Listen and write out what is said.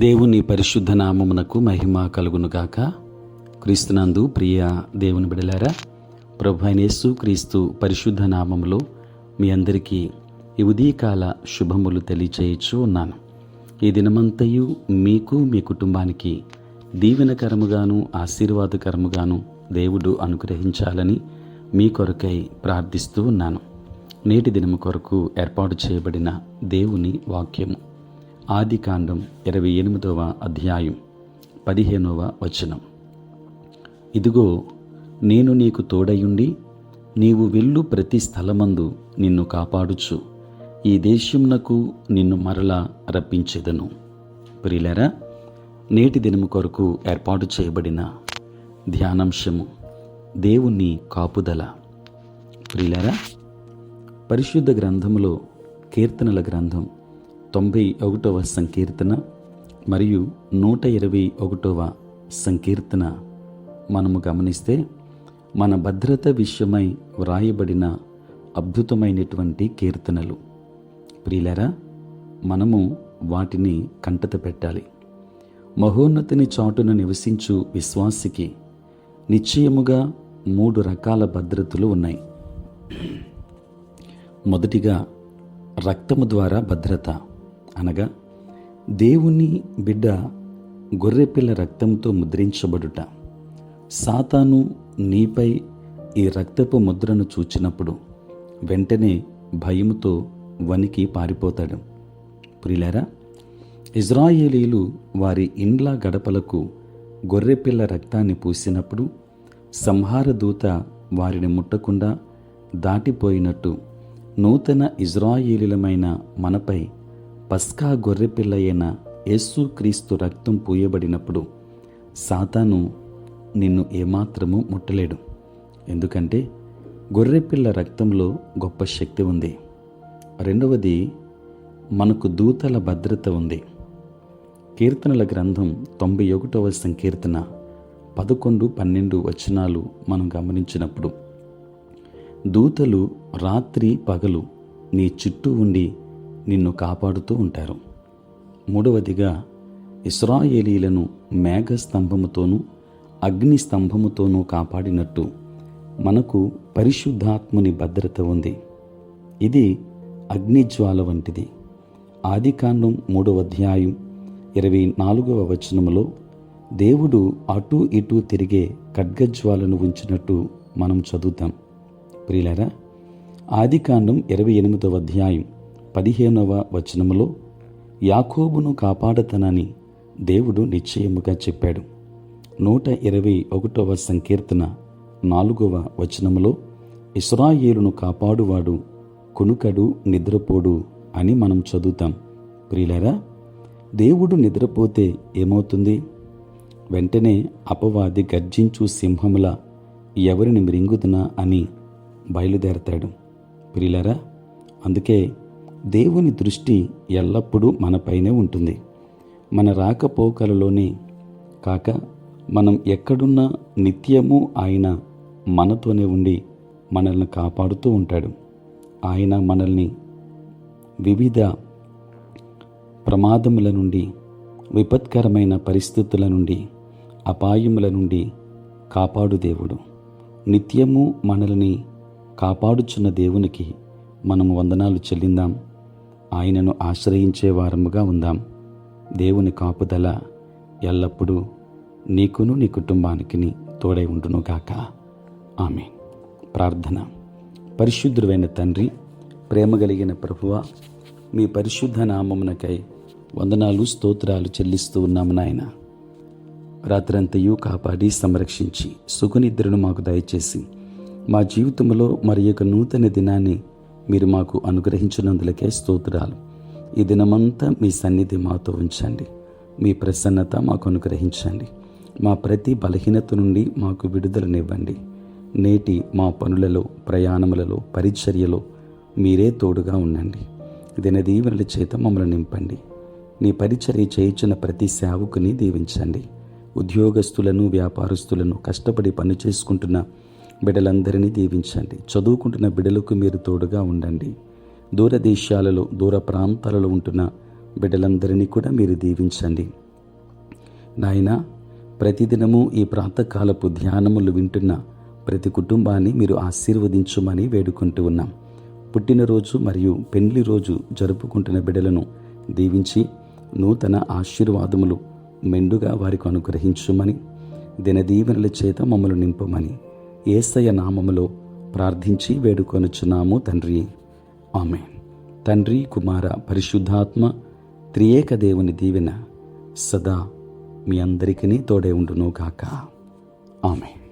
దేవుని పరిశుద్ధ నామమునకు మహిమ కలుగునుగాక. క్రీస్తునందు ప్రియ దేవుని బిడలారా, ప్రభు అయిన యేసు క్రీస్తు పరిశుద్ధ నామములో మీ అందరికీ ఈ ఉదయకాల శుభములు తెలియచేయచ్చు ఉన్నాను. ఈ దినమంతయు మీకు మీ కుటుంబానికి దీవెనకరముగాను ఆశీర్వాదకరముగాను దేవుడు అనుగ్రహించాలని మీ కొరకై ప్రార్థిస్తూ ఉన్నాను. నేటి దినము కొరకు ఏర్పాటు చేయబడిన దేవుని వాక్యము ఆదికాండం 28వ అధ్యాయం 15వ వచనం. ఇదిగో, నేను నీకు తోడయుండి నీవు వెళ్ళు ప్రతి స్థలమందు నిన్ను కాపాడుచు ఈ దేశమునకు నిన్ను మరలా రప్పించెదను. ప్రియులారా, నేటి దినము కొరకు ఏర్పాటు చేయబడిన ధ్యానాంశము దేవుని కాపుదల. ప్రియులారా, పరిశుద్ధ గ్రంథములో కీర్తనల గ్రంథం 91వ సంకీర్తన మరియు 121వ సంకీర్తన మనము గమనిస్తే మన భద్రత విషయమై వ్రాయబడిన అద్భుతమైనటువంటి కీర్తనలు. ప్రియులారా, మనము వాటిని కంటత పెట్టాలి. మహోన్నతిని చాటున నివసించు విశ్వాసికి నిశ్చయముగా 3 రకాల భద్రతలు ఉన్నాయి. మొదటిగా, రక్తము ద్వారా భద్రత, అనగా దేవుని బిడ్డ గొర్రెపిల్ల రక్తంతో ముద్రించబడుట. సాతాను నీపై ఈ రక్తపు ముద్రను చూచినప్పుడు వెంటనే భయముతో వణికి పారిపోతాడు. ప్రియులారా, ఇజ్రాయేలీలు వారి ఇండ్ల గడపలకు గొర్రెపిల్ల రక్తాన్ని పూసినప్పుడు సంహార దూత వారిని ముట్టకుండా దాటిపోయినట్టు నూతన ఇజ్రాయేలీలమైన మనపై పస్కా గొర్రెపిల్ల అయిన యేసుక్రీస్తు రక్తం పూయబడినప్పుడు సాతాను నిన్ను ఏమాత్రము ముట్టలేడు. ఎందుకంటే గొర్రెపిల్ల రక్తంలో గొప్ప శక్తి ఉంది. రెండవది, మనకు దూతల భద్రత ఉంది. కీర్తనల గ్రంథం 91వ సంకీర్తన 11, 12 వచనాలు మనం గమనించినప్పుడు దూతలు రాత్రి పగలు నీ చుట్టూ ఉండి నిన్ను కాపాడుతూ ఉంటారు. మూడవదిగా, ఇశ్రాయేలీలను మేఘ స్తంభముతోనూ అగ్ని స్తంభముతోనూ కాపాడినట్టు మనకు పరిశుద్ధాత్ముని భద్రత ఉంది. ఇది అగ్నిజ్వాల వంటిది. ఆదికాండం 3వ అధ్యాయం 24వ వచనములో దేవుడు అటూ ఇటూ తిరిగే ఖడ్గజ్వాలను ఉంచినట్టు మనం చదువుతాం. ప్రియులారా, ఆదికాండం 28వ అధ్యాయం 15వ వచనములో యాకోబును కాపాడతనని దేవుడు నిశ్చయముగా చెప్పాడు. 121వ సంకీర్తన 4వ వచనములో ఇశ్రాయేలును కాపాడువాడు కునుకడు నిద్రపోడు అని మనం చదువుతాం. ప్రియులారా, దేవుడు నిద్రపోతే ఏమవుతుంది? వెంటనే అపవాది గర్జించు సింహములా ఎవరిని మృంగుదునా అని బయలుదేరతాడు. ప్రియులారా, అందుకే దేవుని దృష్టి ఎల్లప్పుడూ మనపైనే ఉంటుంది. మన రాకపోకలలోనే కాక మనం ఎక్కడున్నా నిత్యము ఆయన మనతోనే ఉండి మనల్ని కాపాడుతూ ఉంటాడు. ఆయన మనల్ని వివిధ ప్రమాదముల నుండి, విపత్కరమైన పరిస్థితుల నుండి, అపాయముల నుండి కాపాడు దేవుడు. నిత్యము మనల్ని కాపాడుచున్న దేవునికి మనము వందనాలు చెల్లిందాం. ఆయనను ఆశ్రయించే వారముగా ఉందాం. దేవుని కాపుదల ఎల్లప్పుడూ నీకును నీ కుటుంబానికి తోడై ఉండునుగాక. ఆమేన్. ప్రార్థన. పరిశుద్ధుడైన తండ్రి, ప్రేమ కలిగిన ప్రభువా, మీ పరిశుద్ధ నామమునకై వందనాలు స్తోత్రాలు చెల్లిస్తూ ఉన్నాము నాయన. రాత్రంతయు కాపాడి సంరక్షించి సుఖనిద్రను మాకు దయచేసి మా జీవితంలో మరి యొక్క నూతన దినాన్ని మీరు మాకు అనుగ్రహించినందులకే స్తోత్రాలు. ఈ దినమంతా మీ సన్నిధి మాతో ఉంచండి. మీ ప్రసన్నత మాకు అనుగ్రహించండి. మా ప్రతి బలహీనత నుండి మాకు విడుదలనివ్వండి. నేటి మా పనులలో, ప్రయాణములలో, పరిచర్యలో మీరే తోడుగా ఉండండి. దిన దీవెనల చేత మమ్మల్ని నింపండి. నీ పరిచర్య చేయించిన ప్రతి సేవకుని దీవించండి. ఉద్యోగస్తులను, వ్యాపారస్తులను, కష్టపడి పని చేసుకుంటున్న బిడ్డలందరినీ దీవించండి. చదువుకుంటున్న బిడ్డలకు మీరు తోడుగా ఉండండి. దూర దేశాలలో, దూర ప్రాంతాలలో ఉంటున్న బిడ్డలందరినీ కూడా మీరు దీవించండి. నాయనా, ప్రతిదినము ఈ ప్రాతకాలపు ధ్యానములు వింటున్న ప్రతి కుటుంబాన్ని మీరు ఆశీర్వదించుమని వేడుకుంటూ ఉన్నాం. పుట్టినరోజు మరియు పెండ్లి రోజు జరుపుకుంటున్న బిడ్డలను దీవించి నూతన ఆశీర్వాదములు మెండుగా వారికి అనుగ్రహించుమని, దినదీవెనల చేత మమ్మల్ని నింపమని యేసయ్య నామములో ప్రార్థించి వేడుకొనుచున్నాము తండ్రి. ఆమేన్. తండ్రి, కుమార, పరిశుద్ధాత్మ త్రియేక దేవుని దీవెన సదా మీ అందరికీ తోడే ఉండును గాక. ఆమేన్.